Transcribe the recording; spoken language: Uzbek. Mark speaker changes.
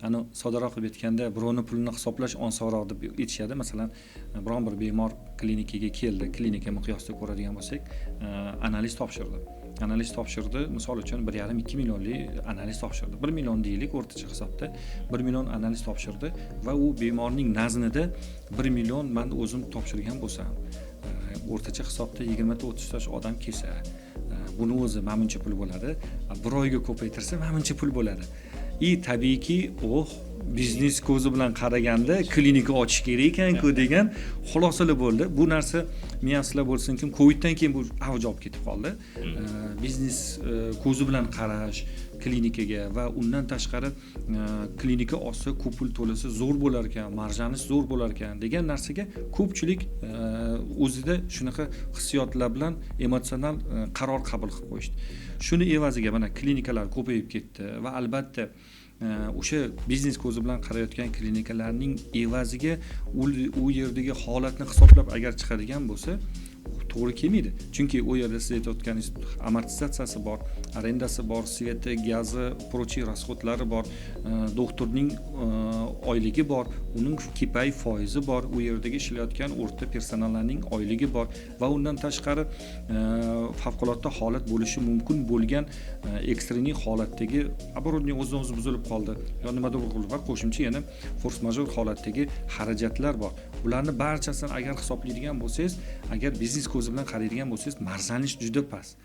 Speaker 1: ani soddaroq qilib aytganda birovni pulini hisoblash osonroq deb aytishadi. Masalan, biron bir bemor klinikaga keldi, klinika miqyosida ko'radigan bo'lsak, analiz topshirdi. Analiz topshirdi, misol uchun 1,5-2 millionlik analiz topshirdi. 1 million deylik o'rtacha hisobda, 1 million analiz topshirdi va u bemorning naznida 1 million men o'zim topshirgan bo'lsam, o'rtacha hisobda 20-30 yosh odam kelsa, buni o'zi menimcha pul bo'ladi. Bir oyga ko'paytirsa menimcha pul bo'ladi. Tabiiyki, biznes ko'zi bilan qaraganda klinika ochish kerak ekan-ku degan xulosalar bo'ldi. Bu narsa men aslar bo'lsinkim, Coviddan keyin bu avj olib ketib qoldi. Biznes ko'zi bilan qarash klinikaga va undan tashqari klinika olsa ko'p pul to'lasa zo'r bo'lar ekan, marjanish zo'r bo'lar ekan degan narsaga ko'pchilik o'zida shunaqa hissiyotlar bilan emotsional qaror qabul qilib qo'yishdi. Shuni evaziga mana klinikalar ko'payib ketdi va albatta o'sha biznes ko'zi bilan qarayotgan klinikalarning evaziga u yerdagi holatni hisoblab agar chiqadigan bo'lsa, to'g'ri kelmaydi. Chunki u yerda siz aytayotganingiz amortizatsiyasi bor, arendasi bor, sveti, gazi, prochiy rasxodlari bor, doktorning oyligi bor, uning kipay foizi bor, u yerdagi ishlayotgan o'rta personallarning oyligi bor va undan tashqari favqulodda holat bo'lishi mumkin bo'lgan ekstreniy holatdagi оборудование o'zidan-o'zi buzilib qoldi. Yo nimadir bo'ldi va qo'shimcha yana force majeure holatdagi xarajatlar bor. Bularni barchasini agar hisoblaydigan bo'lsangiz, agar biznes ko'zi bilan qaraydigan bo'lsangiz, marjanish juda past.